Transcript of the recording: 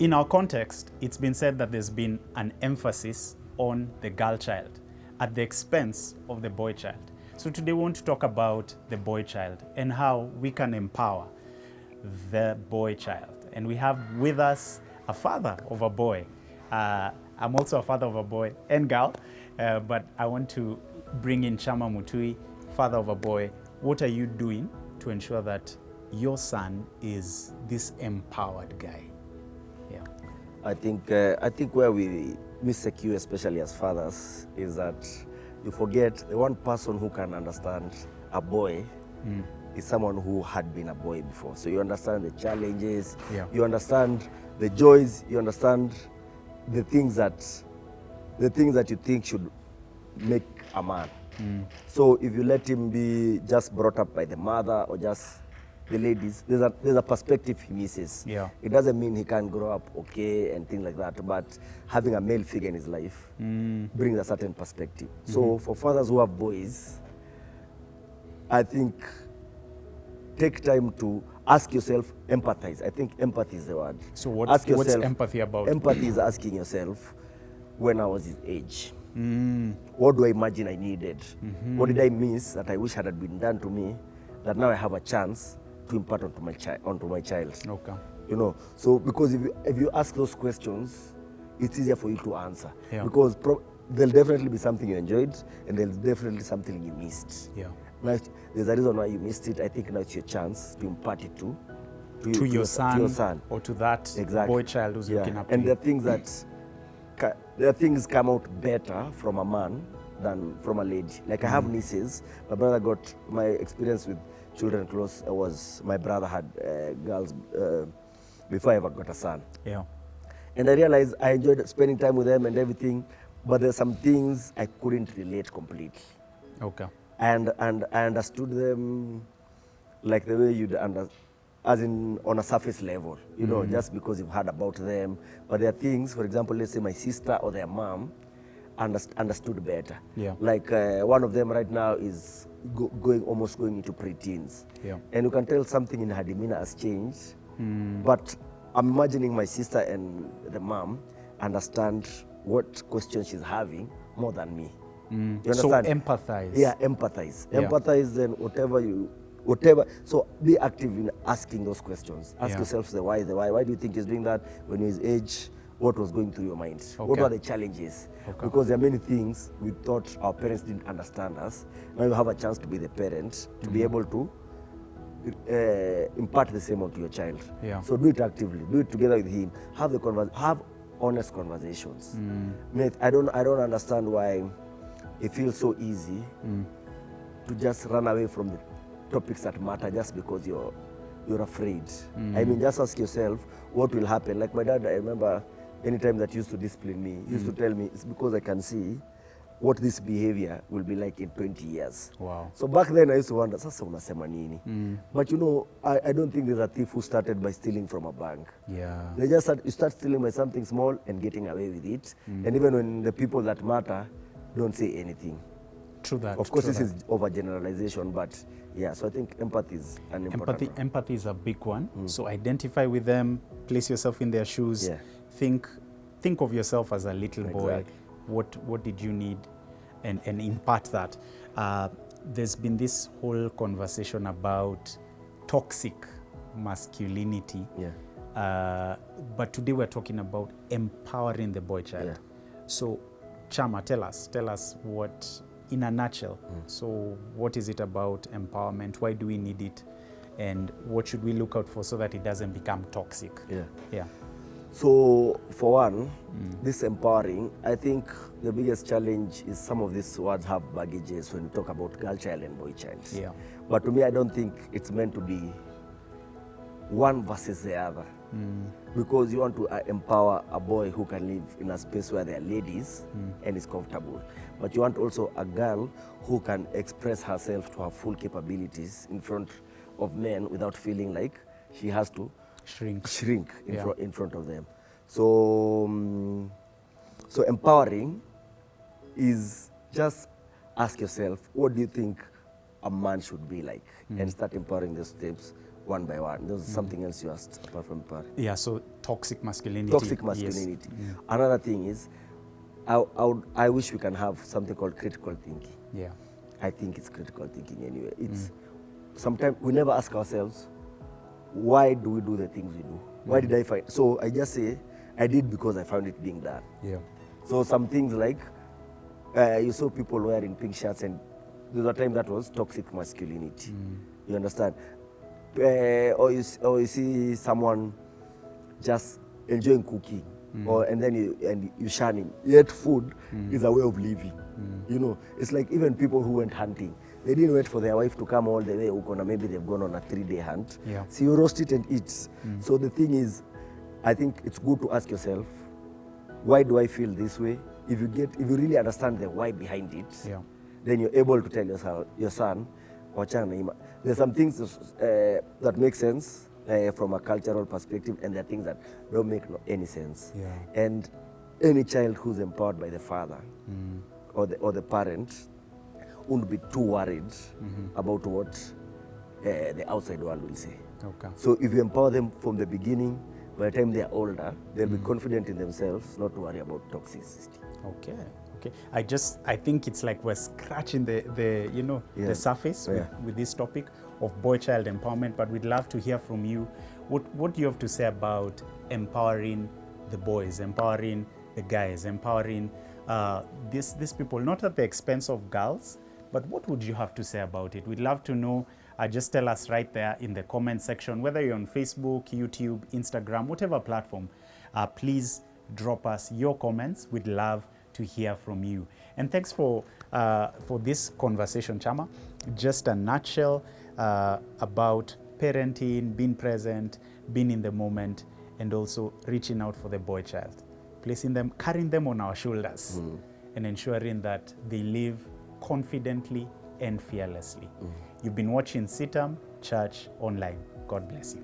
in our context, it's been said that there's been an emphasis on the girl child at the expense of the boy child. So today we want to talk about the boy child and how we can empower the boy child. And we have with us a father of a boy. I'm also a father of a boy and girl, but I want to bring in Kyama Mutui, father of a boy. What are you doing to ensure that your son is this empowered guy? Yeah. I think where we misstake you, especially as fathers, is that you forget the one person who can understand a boy is someone who had been a boy before. So you understand the challenges, you understand the joys, you understand the things that you think should make a man. So if you let him be just brought up by the mother or just the ladies, there's a perspective he misses. Yeah. It doesn't mean he can't grow up okay and things like that, but having a male figure in his life brings a certain perspective. So for fathers who have boys, I think take time to ask yourself, empathize. I think empathy is the word. So what's empathy about? Empathy is asking yourself, when I was his age, what do I imagine I needed? What did I miss that I wish had been done to me, that now I have a chance to impart onto my child? Okay. You know, so because if you ask those questions, it's easier for you to answer. Yeah. Because there'll definitely be something you enjoyed, and there's definitely something you missed. Yeah. Now, there's a reason why you missed it. I think now it's your chance to impart it to your son or to that boy child who's looking up to and you. there are things come out better from a man than from a lady. Like I have nieces. My brother got my experience with children close. Was my brother had girls before I ever got a son. Yeah. And I realized I enjoyed spending time with them and everything, but there's some things I couldn't relate completely. Okay. And I understood them like the way you'd as in on a surface level, you know, just because you've heard about them. But there are things, for example, let's say my sister or their mom understood better. Yeah. Like one of them right now is almost going into preteens. Yeah. And you can tell something in her demeanor has changed. But I'm imagining my sister and the mom understand what questions she's having more than me. You understand? So empathize. Yeah, empathize. Yeah. Empathize, then whatever. So be active in asking those questions. Ask yourself the why. Why do you think he's doing that? When he was his age, what was going through your mind? Okay. What were the challenges? Okay. Because there are many things we thought our parents didn't understand us. Now you have a chance to be the parent, to be able to impart the same onto your child. Yeah. So do it actively. Do it together with him. Have honest conversations. Mate, I don't understand why it feels so easy to just run away from the topics that matter just because you're afraid. I mean, just ask yourself what will happen. Like my dad, I remember anytime that he used to discipline me, he used to tell me it's because I can see what this behavior will be like in 20 years. Wow. So back then I used to wonder, sasa unasema nini? But you know, I don't think there's a thief who started by stealing from a bank. Yeah. They just you start stealing by something small and getting away with it. And even when the people that matter don't say anything. True that. Of course, true this that. is overgeneralization, but yeah, so I think empathy is an important one. Empathy is a big one. So identify with them, place yourself in their shoes. Yeah. Think of yourself as a little boy. Exactly. What did you need, and impart that. There's been this whole conversation about toxic masculinity. Yeah. But today we're talking about empowering the boy child. Yeah. So Kyama, tell us what, in a nutshell, so what is it about empowerment? Why do we need it? And what should we look out for so that it doesn't become toxic? Yeah. Yeah. So for one, this empowering, I think the biggest challenge is some of these words have baggages when you talk about girl child and boy child. Yeah. But to me, I don't think it's meant to be one versus the other. Because you want to empower a boy who can live in a space where there are ladies and is comfortable. But you want also a girl who can express herself to her full capabilities in front of men without feeling like she has to Shrink. in front of them. So, so empowering is just ask yourself, what do you think a man should be like? And start empowering the steps one by one. There's something else you asked apart from power. Yeah, so toxic masculinity. Toxic masculinity. Yes. Another thing is, I wish we can have something called critical thinking. Yeah. I think it's critical thinking anyway. It's sometimes we never ask ourselves, why do we do the things we do? Why did I find? So I just say, I did because I found it being done. Yeah. So some things like, you saw people wearing pink shirts, and there was a time that was toxic masculinity. You understand? Or you see someone just enjoying cooking, and then you shun him. Yet food is a way of living. You know, it's like even people who went hunting, they didn't wait for their wife to come all the way. Maybe they've gone on a 3-day hunt. Yeah. So you roast it and eat. So the thing is, I think it's good to ask yourself, why do I feel this way? If you really understand the why behind it, Yeah. then you're able to tell your son, there's some things that make sense from a cultural perspective, and there are things that don't make any sense. Yeah. And any child who's empowered by the father or the parent won't be too worried about what the outside world will say. Okay. So if you empower them from the beginning, by the time they are older, they'll be confident in themselves, not to worry about toxicity. Okay. Okay. I think it's like we're scratching the surface with this topic of boy-child empowerment, but we'd love to hear from you. What do you have to say about empowering the boys, empowering the guys, empowering these people, not at the expense of girls, but what would you have to say about it? We'd love to know. Just tell us right there in the comment section, whether you're on Facebook, YouTube, Instagram, whatever platform. Please drop us your comments. We'd love to hear from you. And thanks for this conversation, Kyama. Just a nutshell about parenting, being present, being in the moment, and also reaching out for the boy child, placing them, carrying them on our shoulders, and ensuring that they live confidently and fearlessly. You've been watching CITAM Church Online. God bless you.